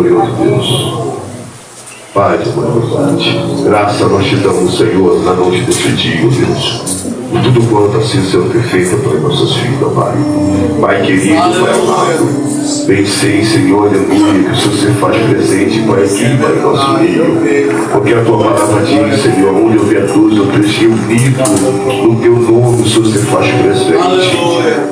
glorioso Deus. Pai de bondade, graça nós te damos, Senhor, na noite deste dia, Deus. E tudo quanto assim Senhor tem feito para nossas vidas, Pai. Pai querido, Pai amado, bem sei, Senhor, aleluia, que o Senhor se faz presente, Pai, aqui, Pai, em nosso meio. Porque a tua palavra diz, Senhor, onde houver luz, eu preciso unido no teu nome, o Senhor se faz presente.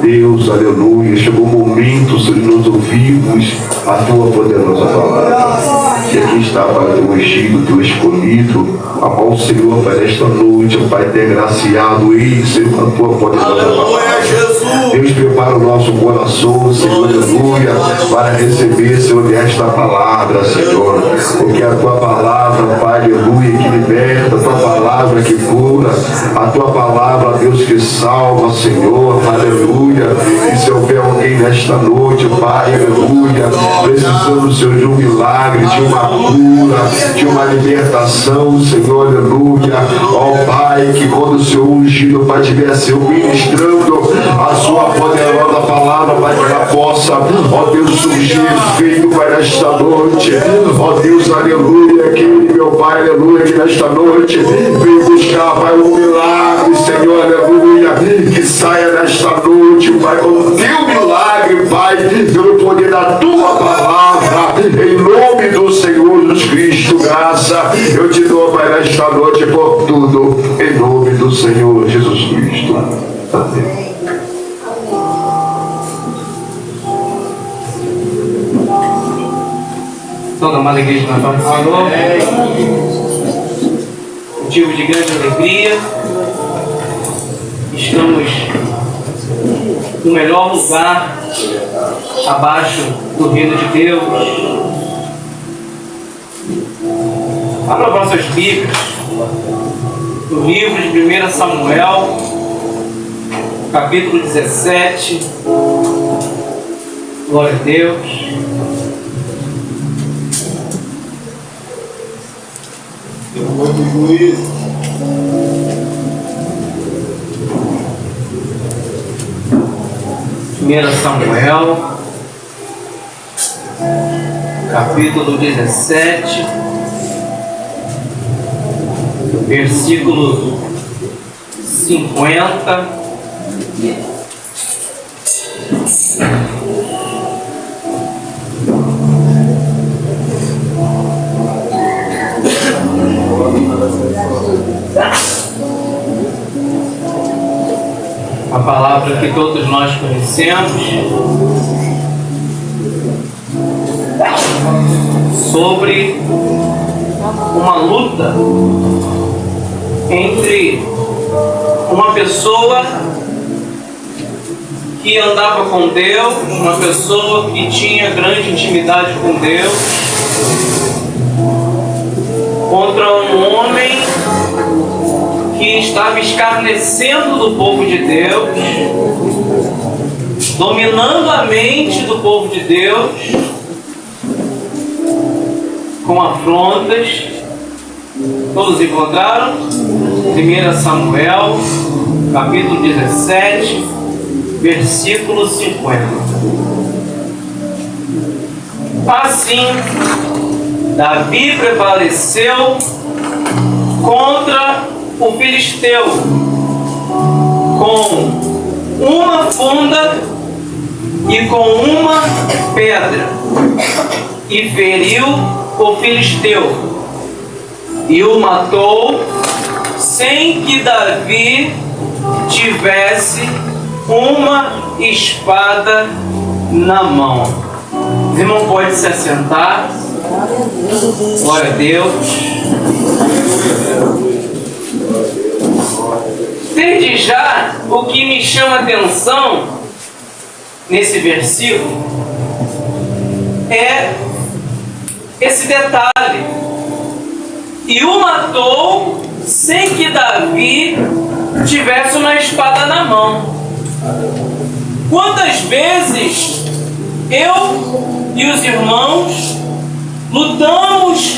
Deus, aleluia, chegou o momento, Senhor, de nós ouvirmos a tua poderosa palavra. E aqui está, Pai, teu ungido, teu escolhido, a qual o Senhor, Pai, nesta noite, Pai, tem graciado em Senhor, a tua poderosa palavra. Deus, prepara o nosso coração, Senhor, aleluia, para receber, Senhor, esta palavra, Senhor. Porque a tua palavra, Pai, aleluia, que liberta, a tua palavra que cura, a tua palavra, Deus, que salva, Senhor, aleluia. E se houver alguém nesta noite, Pai, aleluia, precisando, Senhor, de um milagre, de uma cura, de uma libertação, Senhor, aleluia. Ó Pai, que quando o Senhor ungido, Pai, estiver, Senhor, ministrando a sua poderosa palavra, Pai, que ela possa, ó Deus, surgir feito, Pai, nesta noite. Ó Deus, aleluia, que meu Pai, aleluia, que nesta noite vem buscar, Pai, um milagre, Senhor, aleluia, que saia nesta noite, Pai, com o teu milagre, Pai, pelo poder da tua palavra, em nome do Senhor Jesus Cristo, graça, eu te dou, Pai, nesta noite por tudo, em nome do Senhor Jesus Cristo. Amém. Toda amada igreja na paz do Senhor, motivo de grande alegria, estamos no melhor lugar abaixo do reino de Deus. Abra vossas Bíblias no livro de 1 Samuel, capítulo 17. Glória a Deus. Primeira Samuel, capítulo 17, versículo 50. A palavra que todos nós conhecemos sobre uma luta entre uma pessoa que andava com Deus, uma pessoa que tinha grande intimidade com Deus, contra um homem que estava escarnecendo do povo de Deus, dominando a mente do povo de Deus, com afrontas. Todos encontraram? 1 Samuel, capítulo 17, versículo 50. Assim, Davi prevaleceu contra o filisteu com uma funda e com uma pedra, e feriu o filisteu e o matou, sem que Davi tivesse uma espada na mão. Os irmãos podem se assentar. Glória a Deus. Desde já, o que me chama a atenção nesse versículo é esse detalhe: e o matou sem que Davi tivesse uma espada na mão. Quantas vezes eu e os irmãos lutamos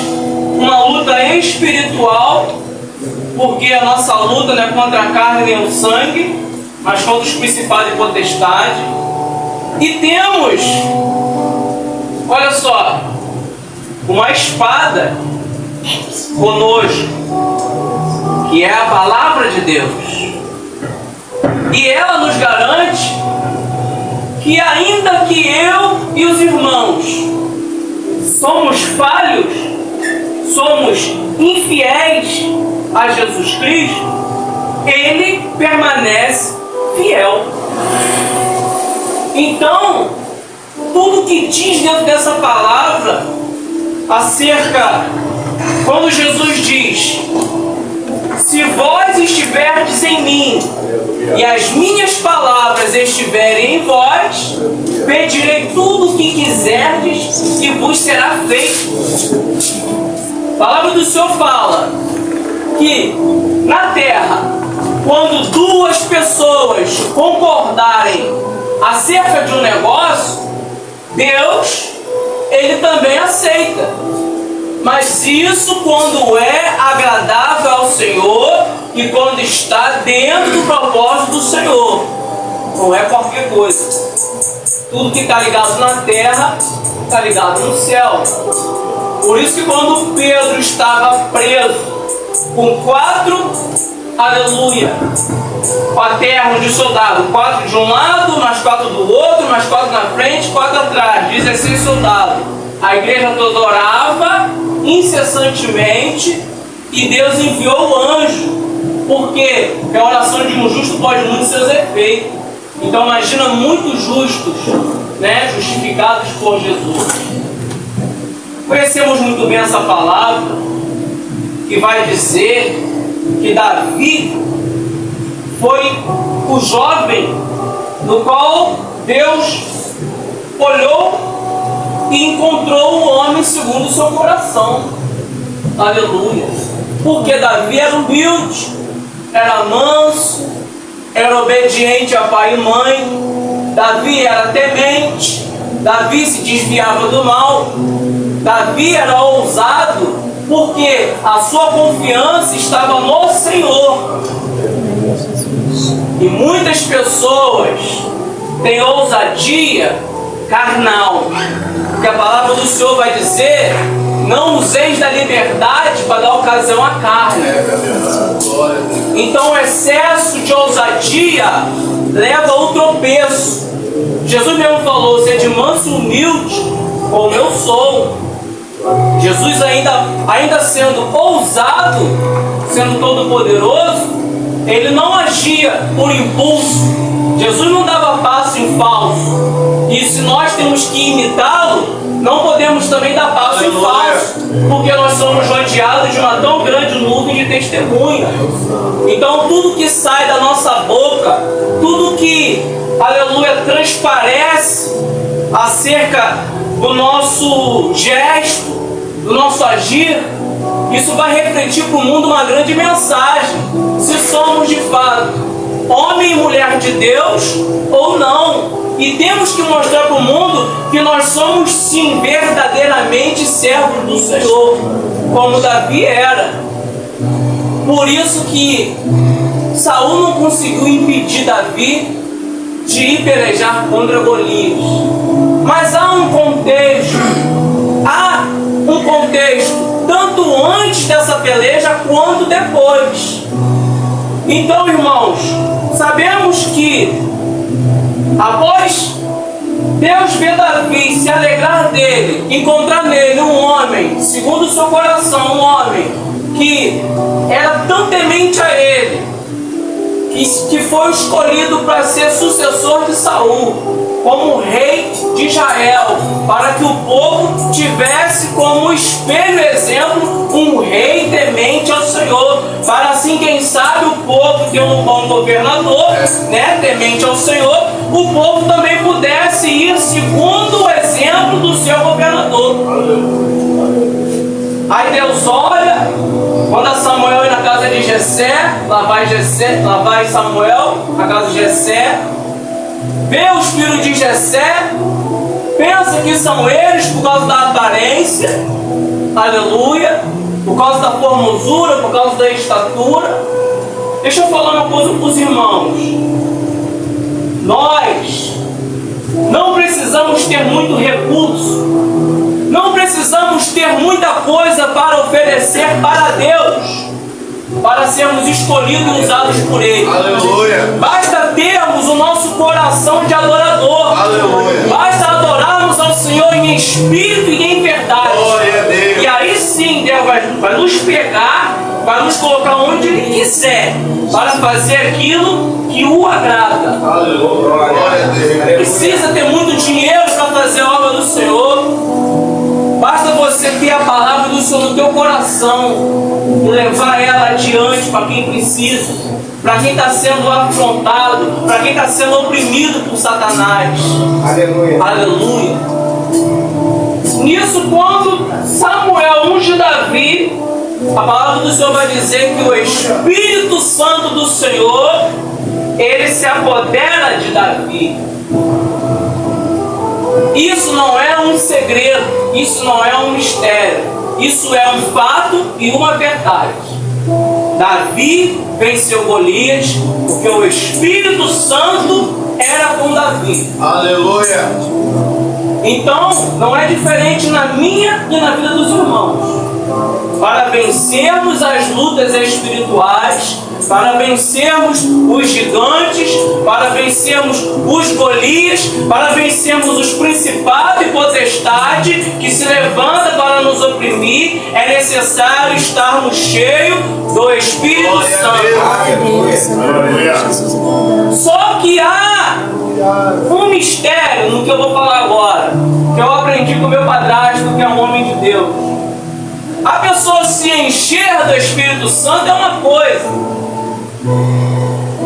uma luta espiritual, porque a nossa luta não é contra a carne nem o sangue, mas contra os principados e potestades, e temos, olha só, uma espada conosco, que é a palavra de Deus. E ela nos garante que ainda que eu e os irmãos somos falhos, somos infiéis a Jesus Cristo, Ele permanece fiel. Então, tudo que diz dentro dessa palavra acerca, quando Jesus diz: se vós estiverdes em mim e as minhas palavras estiverem em vós, pedirei tudo o que quiserdes e vos será feito. A palavra do Senhor fala que na terra, quando duas pessoas concordarem acerca de um negócio, Deus, Ele também aceita. Mas isso quando é agradável ao Senhor e quando está dentro do propósito do Senhor. Não é qualquer coisa. Tudo que está ligado na terra, está ligado no céu. Por isso que quando Pedro estava preso com 4, aleluia, quaternos de soldado, 4 de um lado, mais 4 do outro, mais 4 na frente, 4 atrás, 16 soldados. A igreja toda orava incessantemente e Deus enviou o anjo, porque a oração de um justo pode muito seus efeitos. Então imagina muitos justos, né, justificados por Jesus. Conhecemos muito bem essa palavra que vai dizer que Davi foi o jovem no qual Deus olhou e encontrou o homem segundo o seu coração. Aleluia. Porque Davi era humilde, era manso, era obediente a pai e mãe. Davi era temente, Davi se desviava do mal. Davi era ousado porque a sua confiança estava no Senhor. E muitas pessoas têm ousadia carnal, porque a palavra do Senhor vai dizer: não useis da liberdade para dar ocasião à carne. Então o excesso de ousadia leva ao tropeço. Jesus mesmo falou: sede manso e humilde, como eu sou. Jesus ainda sendo ousado, sendo todo poderoso, ele não agia por impulso. Jesus não dava passo em falso. E se nós temos que imitá-lo, não podemos também dar passo em falso, porque nós somos rodeados de uma tão grande nuvem de testemunha. Então tudo que sai da nossa boca, tudo que, aleluia, transparece acerca do nosso gesto, do nosso agir, isso vai refletir para o mundo uma grande mensagem, se somos de fato homem e mulher de Deus ou não. E temos que mostrar para o mundo que nós somos sim verdadeiramente servos do Senhor, como Davi era. Por isso que Saul não conseguiu impedir Davi de ir pelejar contra Golias. Mas há um contexto tanto antes dessa peleja quanto depois. Então, irmãos, sabemos que após Deus ver Davi, se alegrar dele, encontrar nele um homem segundo o seu coração, um homem que era tão temente a ele, que foi escolhido para ser sucessor de Saul, como rei de Israel, para que o povo tivesse como espelho e exemplo um rei temente ao Senhor, para assim, quem sabe, o povo ter um bom governador, né, temente ao Senhor, o povo também pudesse ir segundo o exemplo do seu governador. Aí Deus olha, manda Samuel ir na casa de Jessé, lá vai Samuel na casa de Jessé, vê os filhos de Jessé, pensa que são eles por causa da aparência, aleluia, por causa da formosura, por causa da estatura. Deixa eu falar uma coisa para os irmãos. Nós não precisamos ter muito recurso Não precisamos ter muita coisa para oferecer para Deus, para sermos escolhidos e usados por Ele. Aleluia. Basta termos o nosso coração de adorador. Aleluia. Basta adorarmos ao Senhor em espírito e em verdade. Glória a Deus. E aí sim Deus vai nos pegar, vai nos colocar onde Ele quiser, para fazer aquilo que o agrada. Aleluia. Glória a Deus. Precisa ter muito dinheiro para fazer a obra do Senhor. Basta você ter a palavra do Senhor no teu coração e levar ela adiante para quem precisa, para quem está sendo afrontado, para quem está sendo oprimido por Satanás. Aleluia. Aleluia. Nisso, quando Samuel unge Davi, a palavra do Senhor vai dizer que o Espírito Santo do Senhor, ele se apodera de Davi. Isso não é um segredo, isso não é um mistério, isso é um fato e uma verdade. Davi venceu Golias porque o Espírito Santo era com Davi. Aleluia. Então, não é diferente na minha e na vida dos irmãos. Para vencermos as lutas espirituais, para vencermos os gigantes, para vencermos os Golias, para vencermos os principados e potestades que se levantam para nos oprimir, é necessário estarmos cheios do Espírito Santo. Só que há um mistério no que eu vou falar agora, que eu aprendi com meu padrasto, que é um homem de Deus. A pessoa se encher do Espírito Santo é uma coisa.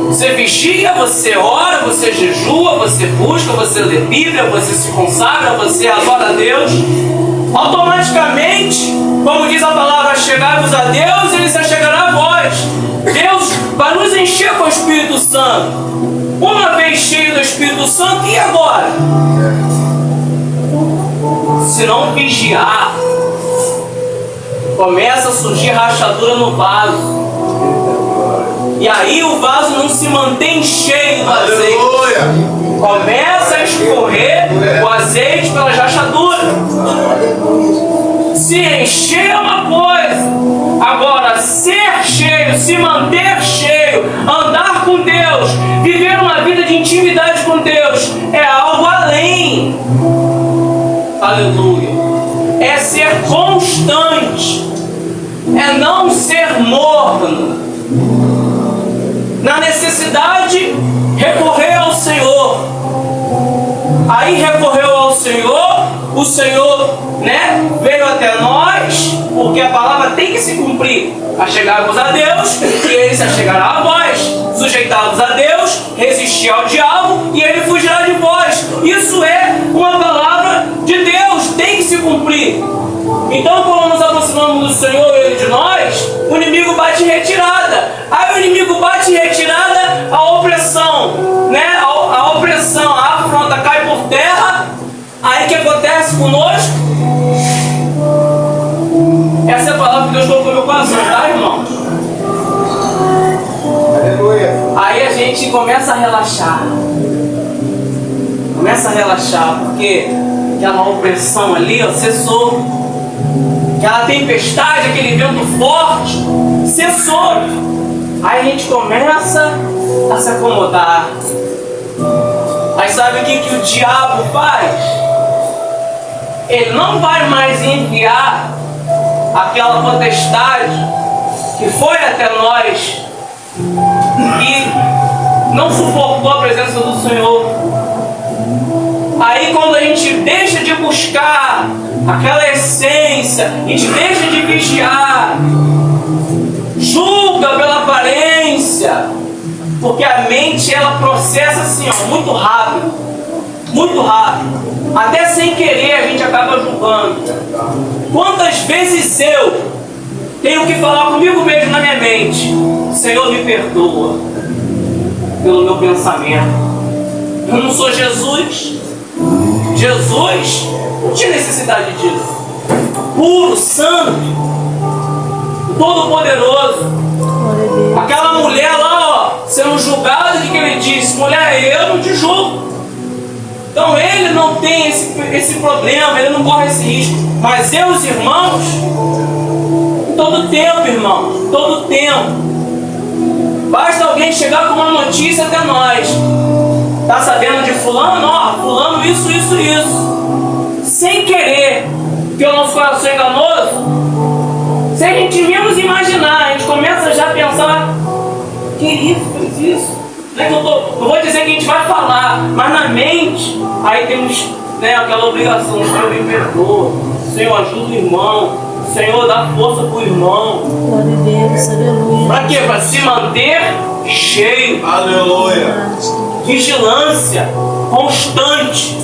Você vigia, você ora, você jejua, você busca, você lê Bíblia, você se consagra, você adora a Deus. Automaticamente, como diz a palavra, chegai-vos a Deus, Ele se achegará a vós. Deus vai nos encher com o Espírito Santo. Uma vez cheio do Espírito Santo, e agora? Se não vigiar, começa a surgir rachadura no vaso. E aí o vaso não se mantém cheio do azeite. Começa a escorrer o azeite pelas rachaduras. Se encher é uma coisa. Agora, ser cheio, se manter cheio, andar com Deus, viver uma vida de intimidade com Deus, é algo além. Aleluia. É ser constante. É não ser morno. Na necessidade, recorrer ao Senhor. Aí recorreu ao Senhor, o Senhor, veio até nós, porque a palavra tem que se cumprir. Achegar-vos a Deus, e Ele se achegará a vós. Sujeitar-vos a Deus, resistir ao diabo, e Ele fugirá de vós. Isso é uma palavra de Deus, tem que se cumprir. Então, quando nos aproximamos do Senhor e Ele de nós, o inimigo bate em retirada. Aí o inimigo bate em retirada, a opressão, a opressão, a afronta cai por terra. Aí o que acontece conosco? Essa é a palavra que Deus colocou no meu coração, tá, irmão? Aleluia. Aí a gente começa a relaxar. Começa a relaxar, porque aquela opressão ali, cessou. Aquela tempestade, aquele vento forte, cessou. Aí a gente começa a se acomodar. Aí sabe o que o diabo faz? Ele não vai mais enviar aquela potestade que foi até nós e não suportou a presença do Senhor. Aí quando a gente deixa de buscar aquela essência, a gente deixa de vigiar, julga pela aparência, porque a mente ela processa assim, muito rápido, até sem querer a gente acaba julgando. Quantas vezes eu tenho que falar comigo mesmo na minha mente: Senhor, me perdoa pelo meu pensamento. Eu não sou Jesus. Jesus não tinha necessidade disso. Puro, santo, todo-poderoso. Aquela mulher lá, sendo julgada, de que ele disse: mulher, eu não te julgo. Então ele não tem esse problema, ele não corre esse risco. Mas eu e os irmãos, todo tempo, irmão, todo tempo. Basta alguém chegar com uma notícia até nós. Tá sabendo de fulano? Ó, fulano isso. Sem querer, porque o nosso coração é enganoso. Se a gente menos imaginar, a gente começa já a pensar, que isso, fez isso. Não é que não vou dizer que a gente vai falar, mas na mente, aí temos, né, aquela obrigação. Senhor, me perdoa. Senhor, ajuda o irmão. Senhor, dá força para o irmão. Glória a Deus, aleluia. Para quê? Para se manter cheio. Aleluia. Vigilância constante.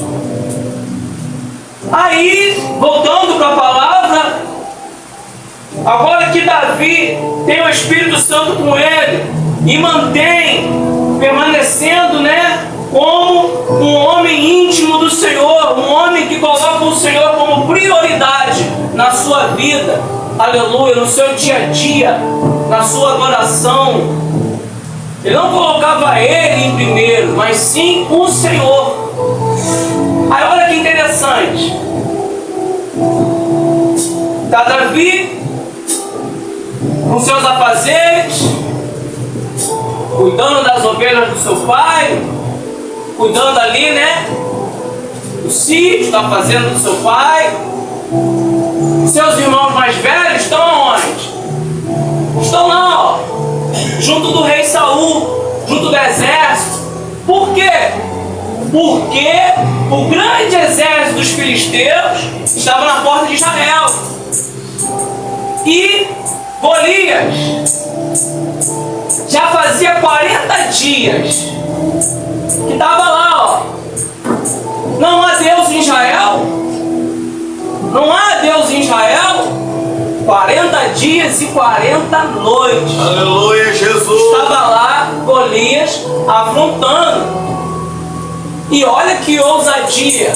Aí, voltando para a palavra, agora que Davi tem o Espírito Santo com ele e mantém permanecendo, né, como um homem íntimo do Senhor, um homem que coloca o Senhor como prioridade na sua vida, aleluia, no seu dia a dia, na sua adoração. Ele não colocava ele em primeiro, mas sim o Senhor. Aí olha que interessante. Está Davi com seus afazeres, cuidando das ovelhas do seu pai, cuidando ali, né, do sítio, da fazenda do seu pai. Seus irmãos mais velhos estão aonde? Estão lá, ó, junto do rei Saul, junto do exército. Por quê? Porque o grande exército dos filisteus estava na porta de Israel. E Golias já fazia 40 dias que estava lá, ó. Não há Deus em Israel? Não há Deus em Israel? 40 dias e 40 noites. Aleluia, Jesus. Estava lá Golias afrontando. E olha que ousadia.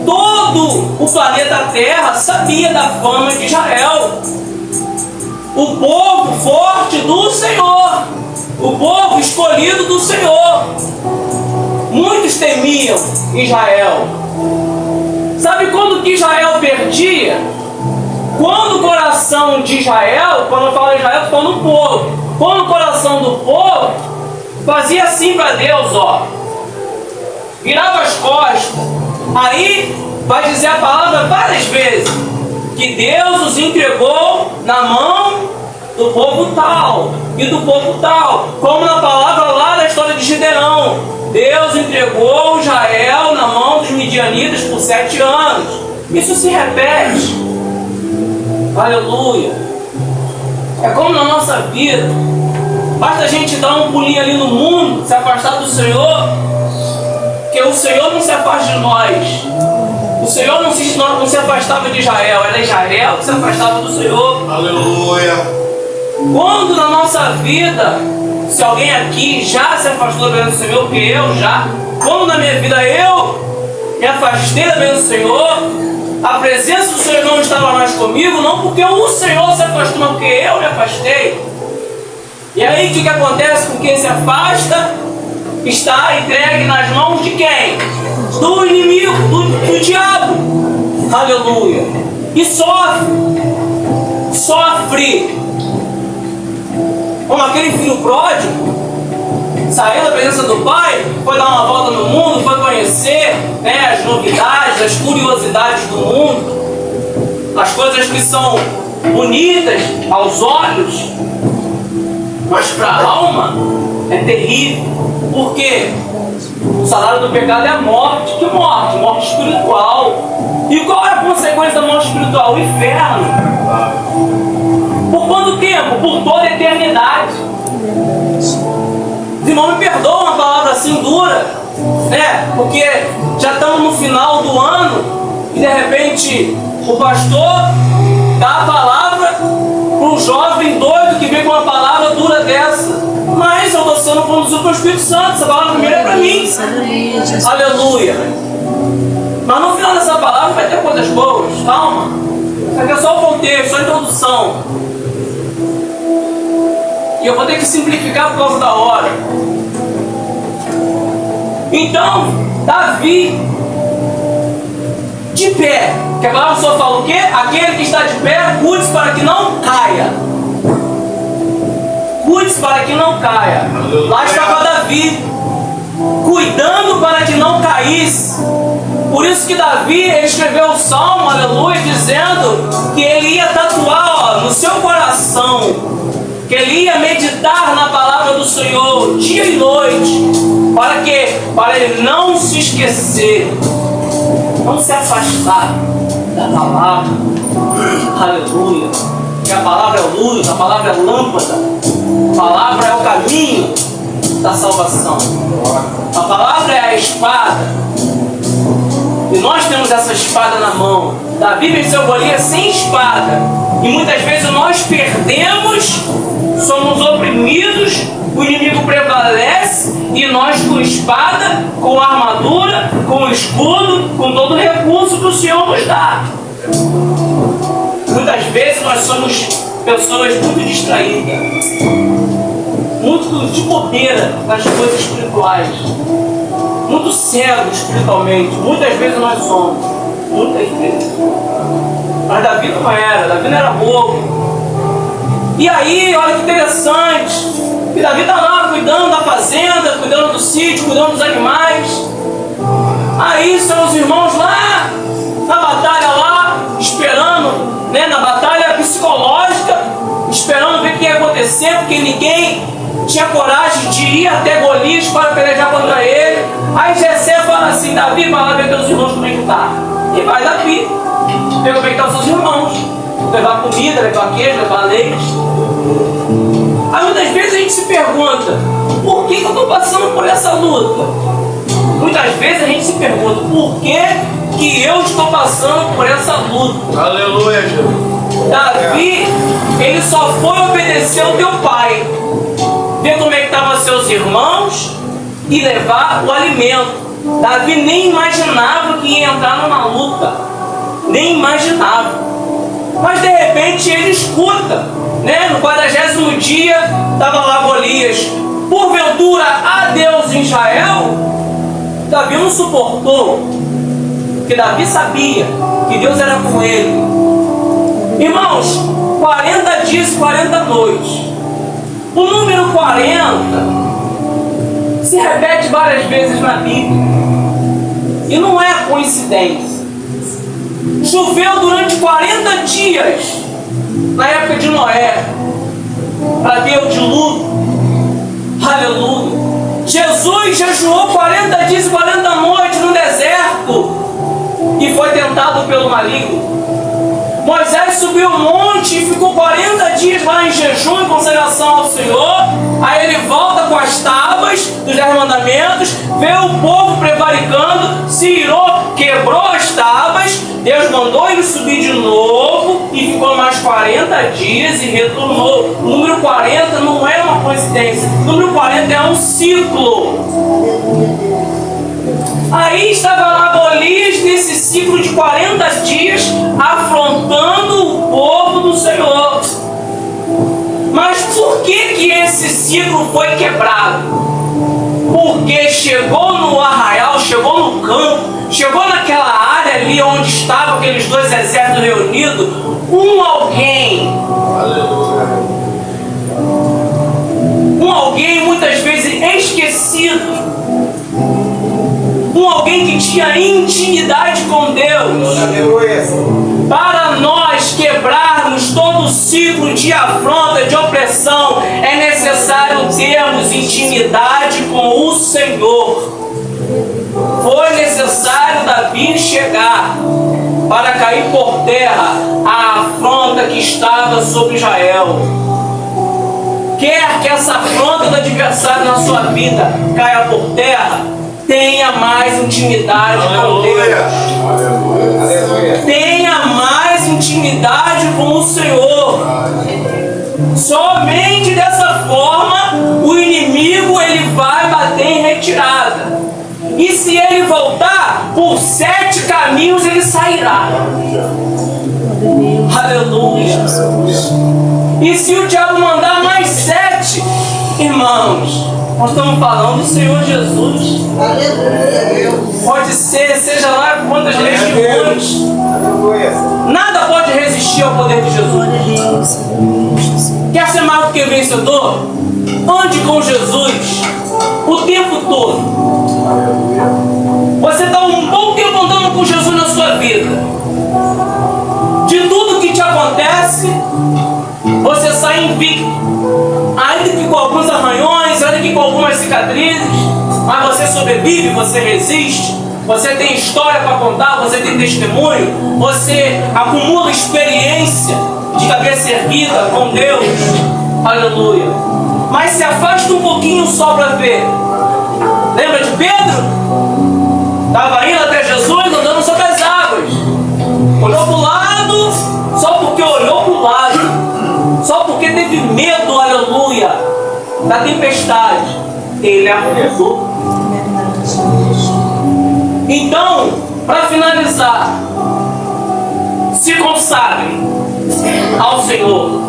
Todo o planeta Terra sabia da fama de Israel. O povo forte do Senhor. O povo escolhido do Senhor. Muitos temiam Israel. Sabe quando que Israel perdia? Quando o coração de Israel, quando eu falo Israel, eu estou falando do povo. Quando o coração do povo fazia assim para Deus, ó, virava as costas. Aí vai dizer a palavra várias vezes que Deus os entregou na mão do povo tal e do povo tal, como na palavra lá da história de Gideão. Deus entregou Israel na mão dos midianitas por 7 anos. Isso se repete. Aleluia. É como na nossa vida. Basta a gente dar um pulinho ali no mundo, se afastar do Senhor, que o Senhor não se afasta de nós. O Senhor não se afastava de Israel, era Israel que se afastava do Senhor. Aleluia. Quando na nossa vida, se alguém aqui já se afastou da bênção do Senhor, porque eu já, quando na minha vida eu me afastei da bênção do Senhor, a presença do Senhor não estava mais comigo, não porque o Senhor se afastou, não porque eu me afastei. E aí o que acontece com quem se afasta? Está entregue nas mãos de quem? Do inimigo, do diabo. Aleluia. E sofre. Como aquele filho pródigo, saiu da presença do pai, foi dar uma volta no mundo, foi conhecer, né, as novidades, as curiosidades do mundo, as coisas que são bonitas aos olhos, mas para a alma é terrível. Por quê? O salário do pecado é a morte. Que morte? Morte espiritual. E qual é a consequência da morte espiritual? O inferno. Por quanto tempo? Por toda a eternidade. Os irmãos me perdoam uma palavra assim dura, né? Porque já estamos no final do ano e de repente o pastor dá a palavra para um jovem doido que vem com uma palavra dura dessa. Mas eu estou sendo conduzido pelo Espírito Santo, essa palavra primeiro é para mim. Aleluia. Mas no final dessa palavra vai ter coisas boas, calma. Isso aqui é só o contexto, só a introdução. E eu vou ter que simplificar por causa da hora. Então, Davi, de pé, que a palavra do Senhor fala o quê? Aquele que está de pé, cuide-se para que não caia. Cuide-se para que não caia. Lá estava Davi, cuidando para que não caísse. Por isso que Davi ele escreveu o salmo, aleluia, dizendo que ele ia tatuar no seu coração, que ele ia meditar na palavra do Senhor dia e noite. Para quê? Para ele não se esquecer, não se afastar da palavra. Aleluia. Que a palavra é luz, a palavra é lâmpada, a palavra é o caminho da salvação. A palavra é a espada. E nós temos essa espada na mão. Davi venceu Golias sem espada. E muitas vezes nós perdemos, somos oprimidos, o inimigo prevalece e nós com espada, com armadura, com escudo, com todo o recurso que o Senhor nos dá. Muitas vezes nós somos pessoas muito distraídas, muito de bobeira nas coisas espirituais, muito cegos espiritualmente. Muitas vezes nós somos, muitas vezes. Mas Davi não era bobo. E aí, olha que interessante, que Davi está lá cuidando da fazenda, cuidando do sítio, cuidando dos animais. Aí seus irmãos lá, na batalha lá, esperando, né, na batalha psicológica, esperando ver o que ia acontecer, porque ninguém tinha coragem de ir até Golias para pelejar contra ele. Aí Jessé fala assim: Davi, vai lá ver teus irmãos como é que tá. E vai Davi, vê como é que estão seus irmãos, levar comida, levar queijo, levar leite. Aí muitas vezes a gente se pergunta: por que eu estou passando por essa luta? Muitas vezes a gente se pergunta: por que eu estou passando por essa luta? Aleluia, Jesus. Davi, ele só foi obedecer ao teu pai, ver como é que estavam seus irmãos e levar o alimento. Davi nem imaginava que ia entrar numa luta, nem imaginava. Mas de repente ele escuta, né? No 40º dia estava lá Golias: porventura há Deus em Israel? Davi não suportou, porque Davi sabia que Deus era com ele. Irmãos, 40 dias e 40 noites. O número 40 se repete várias vezes na Bíblia. E não é coincidência. Choveu durante 40 dias na época de Noé para ter o dilúvio. Aleluia. Jesus jejuou 40 dias e 40 noites no deserto e foi tentado pelo maligno. Moisés subiu o monte e ficou 40 dias lá em jejum e consagração ao Senhor. Aí ele volta com as tábuas dos 10 mandamentos, vê o povo prevaricando, se irou, quebrou as tábuas. Deus mandou ele subir de novo e ficou mais 40 dias e retornou. O número 40 não é uma coincidência. O número 40 é um ciclo. Aí estava lá Golias nesse ciclo de 40 dias afrontando o povo do Senhor. Mas por que esse ciclo foi quebrado? Porque chegou no arraial, chegou no campo, chegou naquela área ali onde estavam aqueles dois exércitos reunidos, um alguém muitas vezes esquecido, alguém que tinha intimidade com Deus. Para nós quebrarmos todo o ciclo de afronta, de opressão, é necessário termos intimidade com o Senhor. Foi necessário Davi chegar para cair por terra a afronta que estava sobre Israel. Quer que essa afronta do adversário na sua vida caia por terra? Tenha mais intimidade com Deus. Tenha mais intimidade com o Senhor. Somente dessa forma o inimigo ele vai bater em retirada. E se ele voltar, por 7 caminhos ele sairá. Aleluia. E se o diabo mandar mais 7, irmãos, nós estamos falando do Senhor Jesus. pode ser, seja lá quantas legiões, nada pode resistir ao poder de Jesus. Glória a Deus. Aleluia, Jesus. Quer ser mais do que vencedor? Ande com Jesus o tempo todo. Você está um bom tempo andando com Jesus na sua vida. De tudo que te acontece, você sai invicto. Ainda que com alguns arranhões, ainda que com algumas cicatrizes, mas você sobrevive, você resiste. Você tem história para contar, você tem testemunho, você acumula experiência de cabeça erguida com Deus. Aleluia. Mas se afasta um pouquinho só para ver. Lembra de Pedro? Estava indo até Jesus andando sobre as águas. Olhou para o lado, só porque olhou para o lado. Só porque teve medo, aleluia, da tempestade. Ele afundou. Então, para finalizar, se consagre ao Senhor.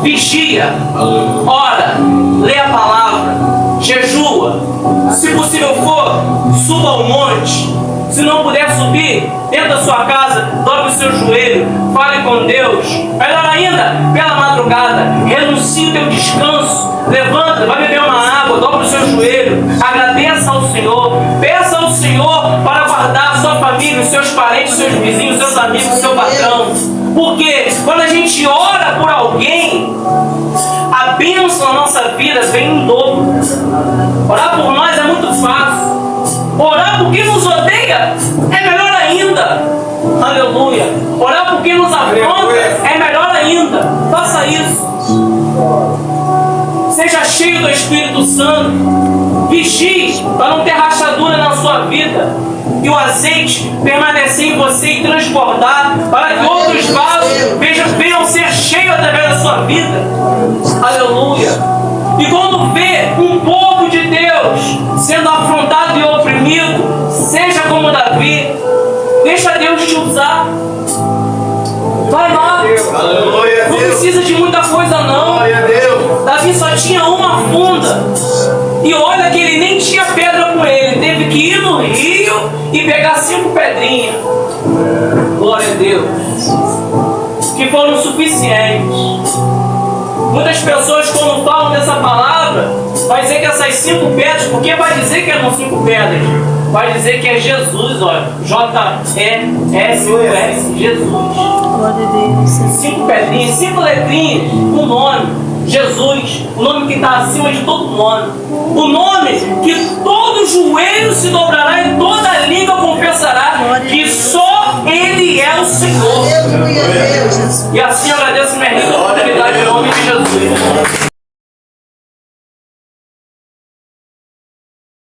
Vigia, ora, lê a palavra, jejua. Se possível for, suba ao monte. Se não puder subir, dentro da sua casa, dobre o seu joelho, fale com Deus. Melhor ainda, pela madrugada, renuncie o teu descanso. Levanta, vai beber uma água, dobre o seu joelho, agradeça ao Senhor, peça ao Senhor para guardar a sua família, os seus parentes, os seus vizinhos, os seus amigos, o seu patrão. Porque quando a gente ora por alguém, a bênção na nossa vida vem em dobro. Orar por nós é muito fácil. Orar por quem nos odeia é melhor ainda. Aleluia. Orar por quem nos afronta é melhor ainda. Faça isso. Seja cheio do Espírito Santo. Vigie para não ter rachadura na sua vida. E o azeite permanecer em você e transbordar para que outros vasos venham ser cheios através da sua vida. Aleluia. E quando vê um povo de Deus sendo afrontado e oprimido, seja como Davi, deixa Deus te usar. Vai lá. Não precisa de muita coisa não. Davi só tinha uma funda. E olha que ele nem tinha pedra com ele. Teve que ir no rio e pegar 5 pedrinhas. Glória a Deus. Que foram suficientes. Muitas pessoas, quando falam dessa palavra, vai dizer que essas 5 pedras, porque vai dizer que eram 5 pedras? Vai dizer que é Jesus, olha. J-E-S-U-S, Jesus. Glória a Deus. 5 pedrinhas, 5 letrinhas, um nome. Jesus, o nome que está acima de todo nome. O nome que todo joelho se dobrará e toda língua confessará que só Ele é o Senhor. Aleluia, Deus, Jesus. E assim eu agradeço minha rica oportunidade em nome de Jesus.